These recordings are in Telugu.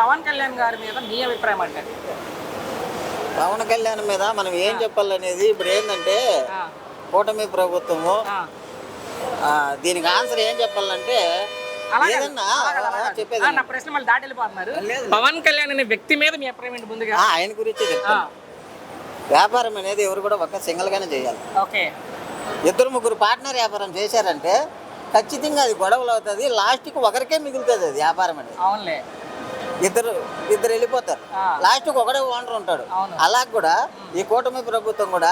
పవన్ కళ్యాణ్ గారి మీద మీ అభిప్రాయం అంటే? పవన్ కళ్యాణ్ మీద మనం ఏం చెప్పాలనేది ఇప్పుడు ఏంటంటే కూటమి ప్రభుత్వము దీనికి ఆన్సర్ ఏం చెప్పాలంటే ఏదన్నా చెప్పేది నా ప్రశ్న మళ్ళీ దాటి వెళ్ళిపోతున్నారు. పవన్ కళ్యాణ్ అనే వ్యక్తి మీద మీ అభిప్రాయం ఏంటి ముందుగా? ఆయన గురించి చెప్తాను. వ్యాపారం అనేది ఎవరు కూడా ఒక్క సింగిల్గానే చేయాలి. ఓకే, ఇద్దరు ముగ్గురు పార్ట్నర్ వ్యాపారం చేశారంటే ఖచ్చితంగా అది గొడవలు అవుతుంది, లాస్ట్కి ఒకరికే మిగులుతుంది అది వ్యాపారం అనేది. అవునులే, ఇద్దరు వెళ్ళిపోతారు, లాస్ట్కి ఒకడే ఓనర్ ఉంటాడు. అలా కూడా ఈ కూటమి ప్రభుత్వం కూడా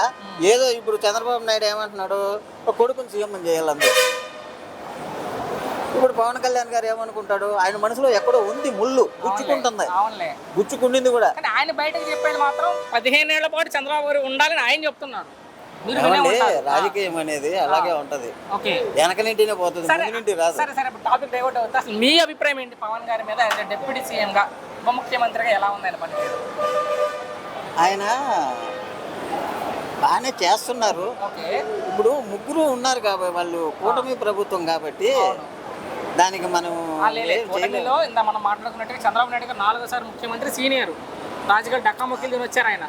ఏదో ఇప్పుడు చంద్రబాబు నాయుడు ఏమంటున్నాడు, ఒక కొడుకుని సీఎం చేయాలందరూ. ఇప్పుడు పవన్ కళ్యాణ్ గారు ఏమనుకుంటాడు, ఆయన మనసులో ఎక్కడో ఉంది ముళ్ళు గుచ్చుకుంటుంది, గుచ్చుకుండింది కూడా. ఆయన బయటకు చెప్పేది మాత్రం 15 ఏళ్ల పాటు చంద్రబాబు గారు ఉండాలని ఆయన చెప్తున్నారు. రాజకీయం అనేది అలాగే ఉంటది, వెనక నింటినే పోతుంది, ముందు నింటి రాదు. సరే సరే, టాపిక్ డైవర్ట్ అవుతుంది. అసలు మీ అభిప్రాయం ఏంటి పవన్ గారి మీద? డిప్యూటీ సీఎం గా, ఉప ముఖ్యమంత్రిగా ఎలా ఉంది ఆయన పనితీరు? ఆయన బాగానే చేస్తున్నారు. ఇప్పుడు ముగ్గురు ఉన్నారు కాబట్టి వాళ్ళు కూటమి ప్రభుత్వం కాబట్టి దానికి మనం కూటమిలో ఇంత మనం మాట్లాడుకున్నట్టుగా చంద్రబాబు నాయుడు గారు 4వ ముఖ్యమంత్రి, సీనియర్ రాజకీయ డక్కా మొక్కిలు వచ్చారు ఆయన.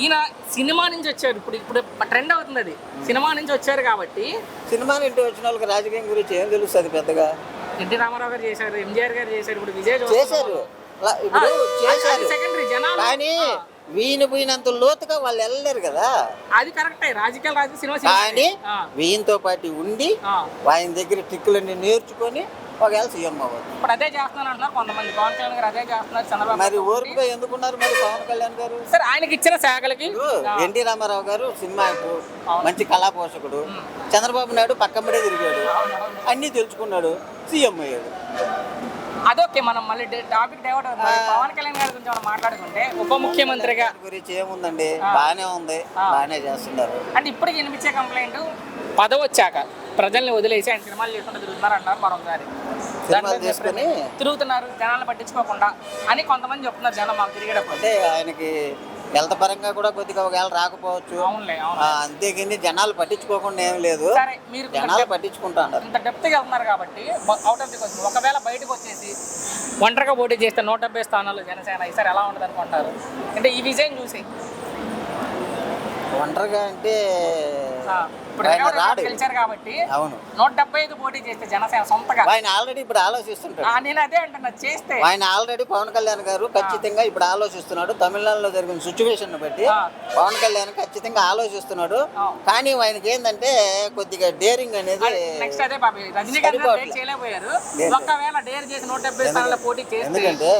ఈయన సినిమా నుంచి వచ్చారు, ఇప్పుడు ట్రెండ్ అవుతుంది అది. సినిమా నుంచి వచ్చారు కాబట్టి సినిమా నుంచి వచ్చిన వాళ్ళకి రాజకీయం గురించి ఏం తెలుస్తుంది పెద్దగా? ఎన్టీ రామారావు గారు చేశారు, ఎంజీఆర్ గారు చేశారు, ఇప్పుడు విజయ్ చేశారు, ఇప్పుడు చేశారు. సెకండరీ జనాలు కానీ వీణ పోయినంత లోతుగా వాళ్ళు వెళ్ళలేరు కదా. అది కరెక్టే, రాజకీయ సినిమా. కానీ వీళ్ళతో పాటు ఉండి ఆయన దగ్గర ట్రిక్కులన్నీ నేర్చుకొని ఒకవేళ సీఎం అవ్వదు. ఇప్పుడు అదే చేస్తున్నారు అంటున్నారు కొంతమంది. పవన్ కళ్యాణ్ గారు అదే చేస్తున్నారు, చంద్రబాబు మరి ఓర్పుగా ఎందుకున్నారు మరి పవన్ కళ్యాణ్ గారు? సరే, ఆయనకి ఇచ్చిన శాఖలకి ఎన్టీ రామారావు గారు సినిమా మంచి కళా పోషకుడు, చంద్రబాబు నాయుడు పక్కబడే తిరిగాడు, అన్నీ తెలుసుకున్నాడు, సీఎం అయ్యాడు. అదొకే, మనం మళ్ళీ టాపిక్ డైవర్ట్ అవుతుంది. పవన్ కళ్యాణ్ గారి గురించి మనం మాట్లాడుకుంటే ఉప ముఖ్యమంత్రిగా గురించి ఏముందండి, బాగానే ఉంది, బాగానే చేస్తున్నారు. అంటే ఇప్పటికి వినిపించే కంప్లైంట్ పదవి వచ్చాక ప్రజల్ని వదిలేసి ఆయన సినిమాలు చేసుకుంటూ తిరుగుతున్నారు అంటారు. మరొకసారి తిరుగుతున్నారు జనాలను పట్టించుకోకుండా అని కొంతమంది చెప్తున్నారు. జనం మాకు తిరిగేటప్పుడు అంటే ఆయనకి హెల్త్ పరంగా కూడా కొద్దిగా ఒకవేళ రాకపోవచ్చు, అంతేగాని జనాలు పట్టించుకోకుండా ఏం లేదు, జనాలు పట్టించుకుంటా ఉన్నారు. ఇంత డెప్త్గా వెళ్తున్నారు కాబట్టి అవుట్ ఆఫ్ ది క్వశ్చన్, ఒకవేళ బయటకు వచ్చేసి ఒంటరిగా పోటీ చేస్తే 170 స్థానాలు జనసేన ఈసారి ఎలా ఉంటుంది అనుకుంటారు? అంటే ఈ విజయం చూసి ఒంటరిగా అంటే గెలిచారు కాబట్టి అవును 175 పోటీ చేస్తే జనసేన సొంతగా ఆయన ఆల్రెడీ ఇప్పుడు ఆలోచిస్తుంటాడు. నేను అదే అంటున్నా, చేస్తే ఆయన ఆల్రెడీ పవన్ కళ్యాణ్ గారు ఖచ్చితంగా ఇప్పుడు ఆలోచిస్తున్నాడు. తమిళనాడులో జరిగిన సిచ్యువేషన్ బట్టి పవన్ కళ్యాణ్ ఖచ్చితంగా ఆలోచిస్తున్నాడు. కానీ ఆయనకి ఏంటంటే కొద్దిగా డేరింగ్ అనేది నెక్స్ట్ అదే బాబు రజనీకాంత్ చేయలేకపోయారు. ఒకవేళ డేర్ చేసి 170 స్థానాల పోటీ చేస్తే, ఎందుకంటే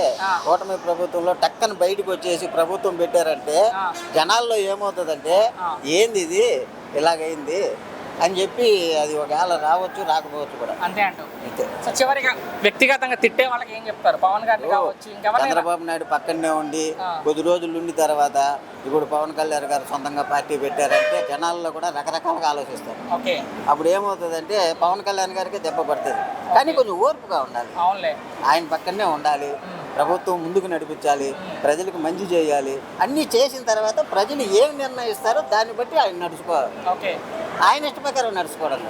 కూటమి ప్రభుత్వంలో టక్కన బయటకు వచ్చేసి ప్రభుత్వం పెట్టారంటే జనాల్లో ఏమవుతుందంటే ఏంది ఇది ఇలాగైంది అని చెప్పి అది ఒకవేళ రావచ్చు, రాకపోవచ్చు కూడా. అంతే అంటూ. సో చివరిగా వ్యక్తిగతంగా తిట్టే వాళ్ళకి ఏం చెప్తారు? పవన్ గారిని కావచ్చు, చంద్రబాబు నాయుడు పక్కనే ఉండి కొద్ది రోజులు ఉండి తర్వాత ఇప్పుడు పవన్ కళ్యాణ్ గారు సొంతంగా పార్టీ పెట్టారంటే జనాల్లో కూడా రకరకాలుగా ఆలోచిస్తారు. అప్పుడు ఏమవుతుందంటే పవన్ కళ్యాణ్ గారికి దెబ్బ పడుతుంది. కానీ కొంచెం ఓర్పుగా ఉండాలి, ఆయన పక్కనే ఉండాలి, ప్రభుత్వం ముందుకు నడిపించాలి, ప్రజలకు మంచి చేయాలి. అన్నీ చేసిన తర్వాత ప్రజలు ఏం నిర్ణయిస్తారో దాన్ని బట్టి ఆయన నడుచుకోవాలి, ఆయన ఇష్ట ప్రకారం నడుచుకోవడం.